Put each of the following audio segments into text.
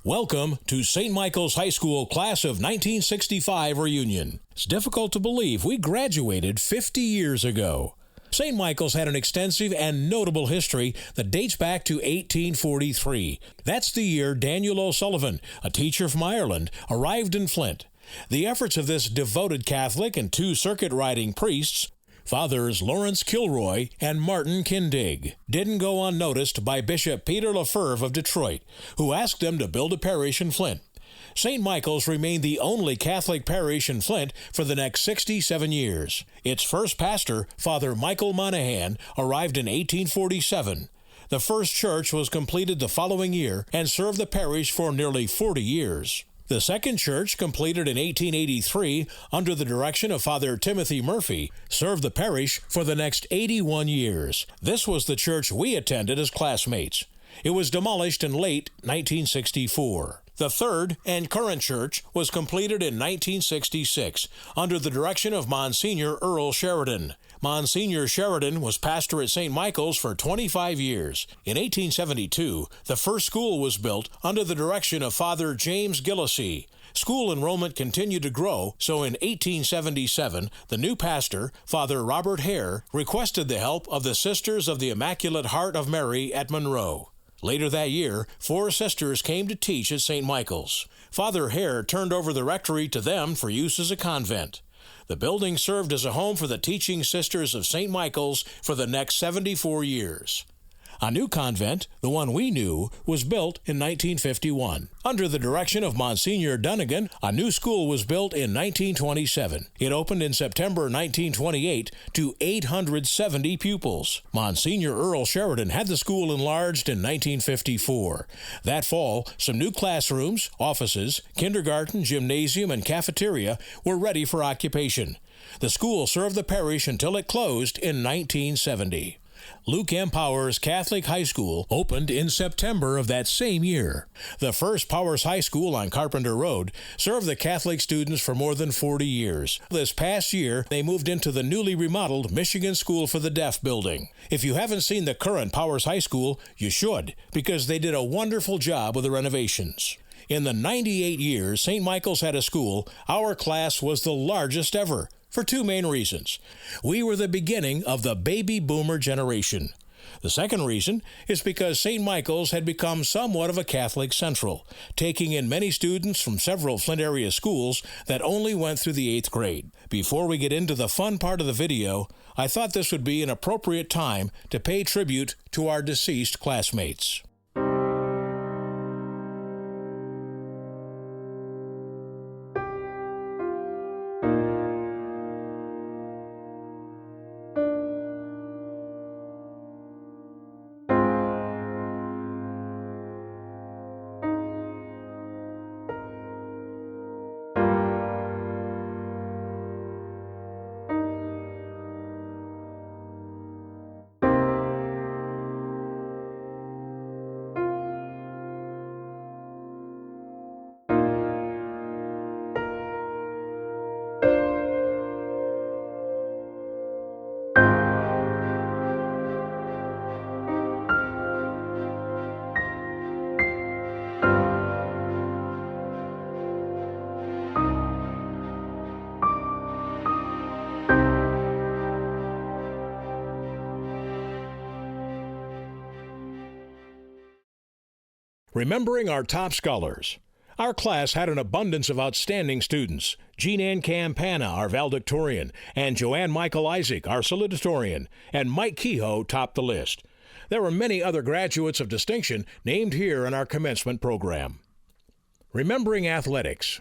Welcome to St. Michael's High School Class of 1965 reunion. It's difficult to believe we graduated 50 years ago. St. Michael's had an extensive and notable history that dates back to 1843. That's the year Daniel O'Sullivan, a teacher from Ireland, arrived in Flint. The efforts of this devoted Catholic and two circuit-riding priests, Fathers Lawrence Kilroy and Martin Kindig, didn't go unnoticed by Bishop Peter Lefebvre of Detroit, who asked them to build a parish in Flint. St. Michael's remained the only Catholic parish in Flint for the next 67 years. Its first pastor, Father Michael Monahan, arrived in 1847. The first church was completed the following year and served the parish for nearly 40 years. The second church, completed in 1883 under the direction of Father Timothy Murphy, served the parish for the next 81 years. This was the church we attended as classmates. It was demolished in late 1964. The third and current church was completed in 1966 under the direction of Monsignor Earl Sheridan. Monsignor Sheridan was pastor at St. Michael's for 25 years. In 1872, the first school was built under the direction of Father James Gillisee. School enrollment continued to grow, so in 1877, the new pastor, Father Robert Hare, requested the help of the Sisters of the Immaculate Heart of Mary at Monroe. Later that year, 4 sisters came to teach at St. Michael's. Father Hare turned over the rectory to them for use as a convent. The building served as a home for the teaching sisters of St. Michael's for the next 74 years. A new convent, the one we knew, was built in 1951. Under the direction of Monsignor Dunnigan, a new school was built in 1927. It opened in September 1928 to 870 pupils. Monsignor Earl Sheridan had the school enlarged in 1954. That fall, some new classrooms, offices, kindergarten, gymnasium, and cafeteria were ready for occupation. The school served the parish until it closed in 1970. Luke M. Powers Catholic High School opened in September of that same year. The first Powers High School on Carpenter Road served the Catholic students for more than 40 years. This past year, they moved into the newly remodeled Michigan School for the Deaf building. If you haven't seen the current Powers High School, you should, because they did a wonderful job with the renovations. In the 98 years St. Michael's had a school, our class was the largest ever. For 2 main reasons. We were the beginning of the baby boomer generation. The second reason is because St. Michael's had become somewhat of a Catholic central, taking in many students from several Flint area schools that only went through the 8th grade. Before we get into the fun part of the video, I thought this would be an appropriate time to pay tribute to our deceased classmates. Remembering our top scholars. Our class had an abundance of outstanding students. Jean Ann Campana, our valedictorian, and Joanne Michael Isaac, our salutatorian, and Mike Kehoe topped the list. There were many other graduates of distinction named here in our commencement program. Remembering athletics.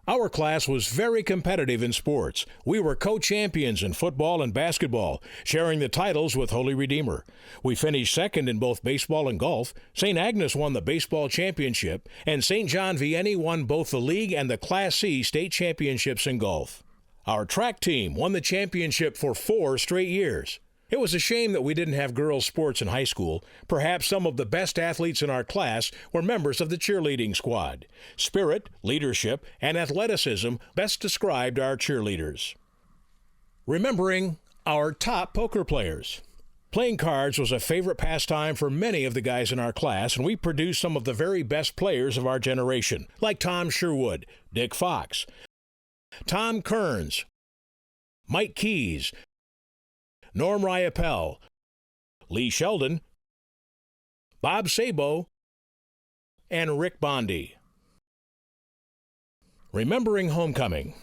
Our class was very competitive in sports. We were co-champions in football and basketball, sharing the titles with Holy Redeemer. We finished second in both baseball and golf. St. Agnes won the baseball championship, and St. John Vianney won both the league and the Class C state championships in golf. Our track team won the championship for 4 straight years. It was a shame that we didn't have girls' sports in high school. Perhaps some of the best athletes in our class were members of the cheerleading squad. Spirit, leadership, and athleticism best described our cheerleaders. Remembering our top poker players. Playing cards was a favorite pastime for many of the guys in our class, and we produced some of the very best players of our generation, like Tom Sherwood, Dick Fox, Tom Kearns, Mike Keys, Norm Riopelle, Lee Sheldon, Bob Sabo, and Rick Bondi. Remembering homecoming.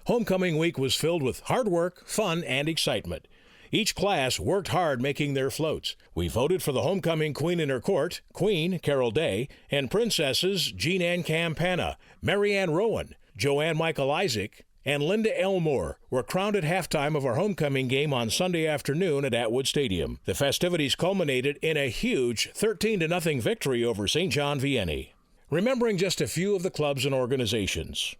Homecoming week was filled with hard work, fun, and excitement. Each class worked hard making their floats. We voted for the homecoming queen and her court, Queen Carol Day, and princesses Jean Ann Campana, Mary Ann Rowan, Joanne Michael Isaac, and Linda Elmore were crowned at halftime of our homecoming game on Sunday afternoon at Atwood Stadium. The festivities culminated in a huge 13-0 victory over St. John Vianney. Remembering just a few of the clubs and organizations.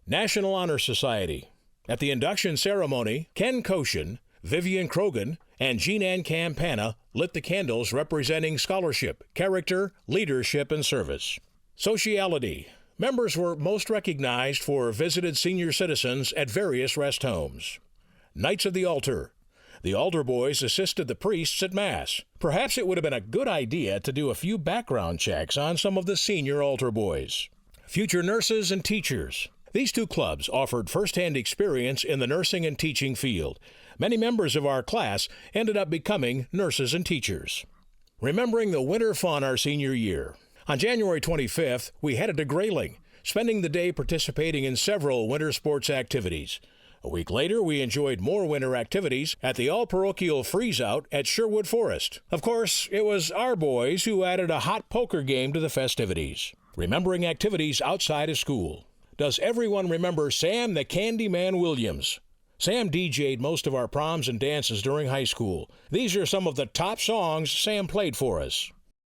National Honor Society. At the induction ceremony, Ken Koshin, Vivian Krogan, and Jean Ann Campana lit the candles representing scholarship, character, leadership, and service. Sociality. Members were most recognized for visited senior citizens at various rest homes. Knights of the Altar. The altar boys assisted the priests at Mass. Perhaps it would have been a good idea to do a few background checks on some of the senior altar boys. Future nurses and teachers. These two clubs offered first-hand experience in the nursing and teaching field. Many members of our class ended up becoming nurses and teachers. Remembering the winter fun our senior year. On January 25th, we headed to Grayling, spending the day participating in several winter sports activities. A week later, we enjoyed more winter activities at the all-parochial freeze-out at Sherwood Forest. Of course, it was our boys who added a hot poker game to the festivities. Remembering activities outside of school. Does everyone remember Sam the Candyman Williams? Sam DJ'd most of our proms and dances during high school. These are some of the top songs Sam played for us.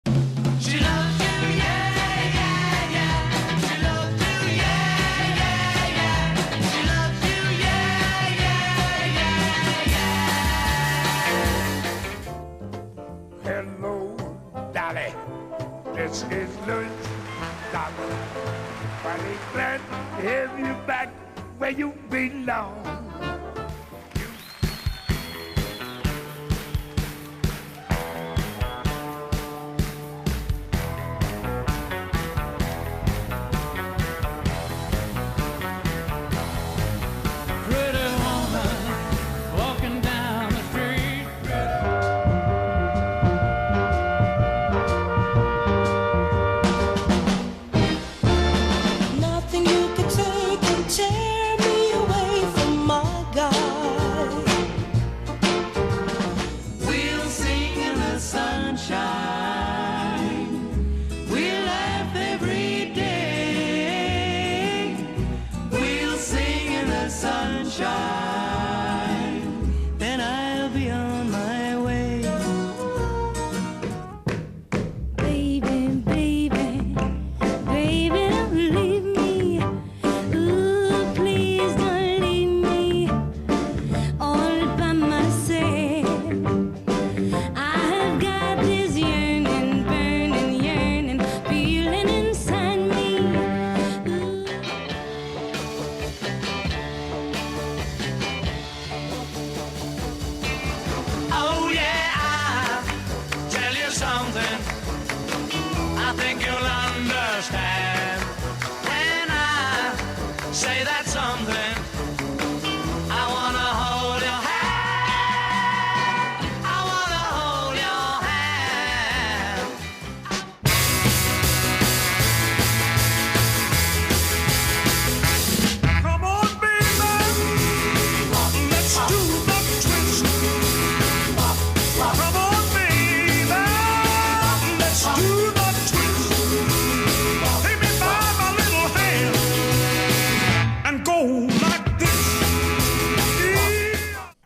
She loves you, yeah, yeah, yeah. She loves you, yeah, yeah, yeah. She loves you, yeah, yeah, yeah, yeah. Hello, Dolly. This is Louis. Dolly. Funny glad to have you back where you belong.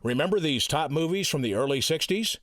Remember these top movies from the early 60s?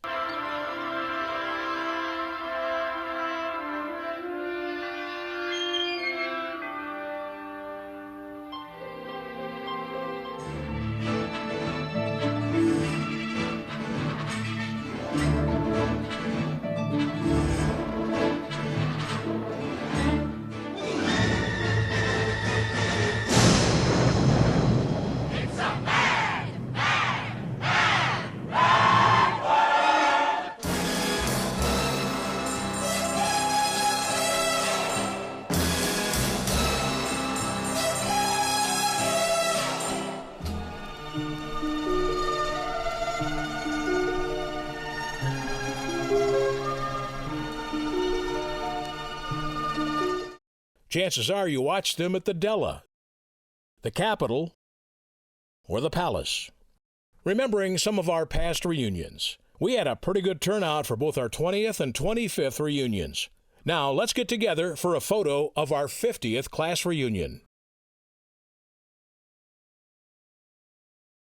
Chances are you watched them at the Della, the Capitol, or the Palace. Remembering some of our past reunions, we had a pretty good turnout for both our 20th and 25th reunions. Now, let's get together for a photo of our 50th class reunion.